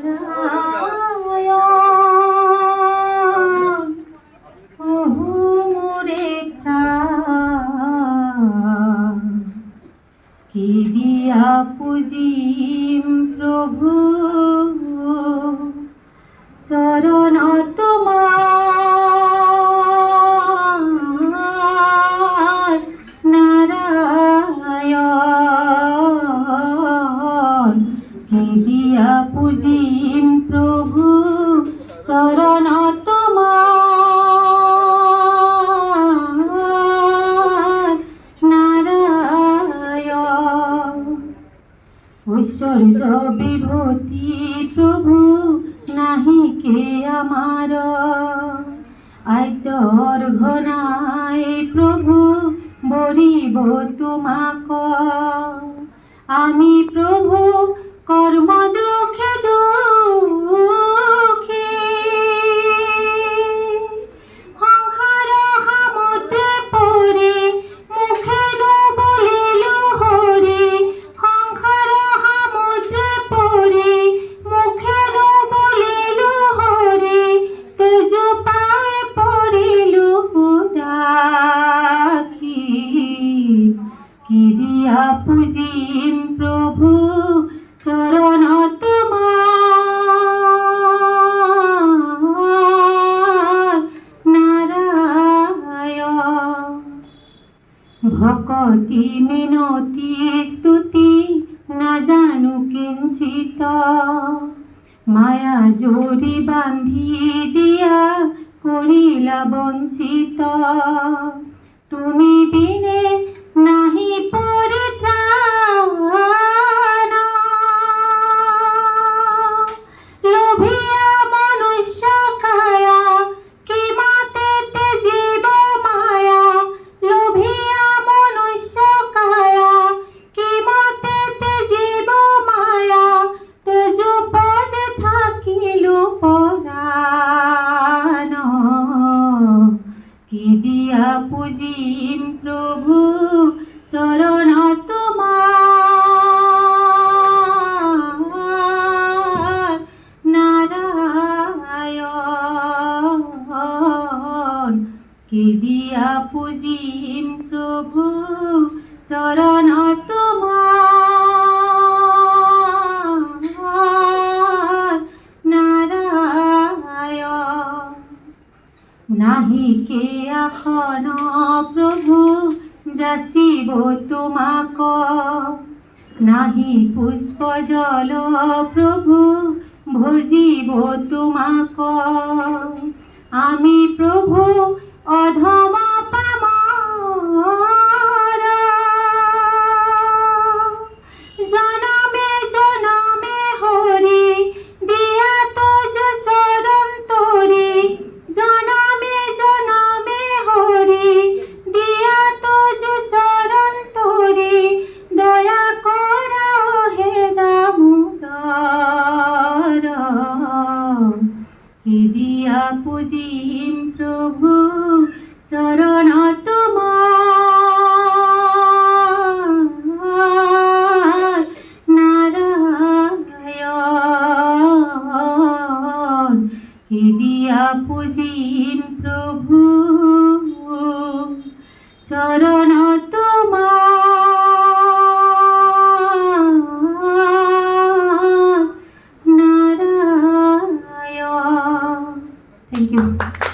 নারায়ণ ওহো মোরে প্রাণ কি দিয়া পুজিম প্রভু শরণ তোমার নারায়ণ কি দিয়া পুজিম প্রভু শরণ তোমার নারায়ণ ঐশ্বর্য বিভূতি প্রভু নাহি কে আমার আইতর ঘনাই প্রভু বরিব তোমাক আমি প্রভু কর্ম দুঃখে দুঃখী সংসার সমুদ্রে পৰি মুখে নবলিলো হৰি সংসার সমুদ্রে পৰি মুখে নবলিলো হৰি তুজ পায়ে পৰিলো উদাসী কি দিয়া পুজিম প্রভু চরণ তোমার নারায়ণ ভকতি মিনতি স্তুতি না জানু কিঞ্চিত মায়া জড়ি বান্ধি দিয়া করিলা বঞ্চিত তুমি বিনে নাহি পরিত্রাণ লোভিয়া মনুষ্য কায়া কি মতে জীব মায়া লোভিয়া মনুষ্য কায়া কি মতে জীব মায়া তুজ পদে থাকিলু পরাণ কি দিয়া পুজিম প্রভু চরণ তোমার নারায়ণ কি দিয়া পুজিম প্রভু চরণ তোমার নারায়ণ নাহি কে এখন প্রভু যাচিব তোমাক নাহি পুষ্প জল প্রভু ভজিব তোমাক আমি প্রভু অধম পামর জনমে জনমে হরি দিয়া তোজ শরণ তোরি জনমে জনমে হরি দিয়া তোজ শরণ তোরি দয়া করা হে দামোদর কি দিয়া পুজিম প্রভু চরণ তোমার নারায়ণ কি দিয়া পুজিম প্রভু চরণ তোমার নারায়ণ। Thank you.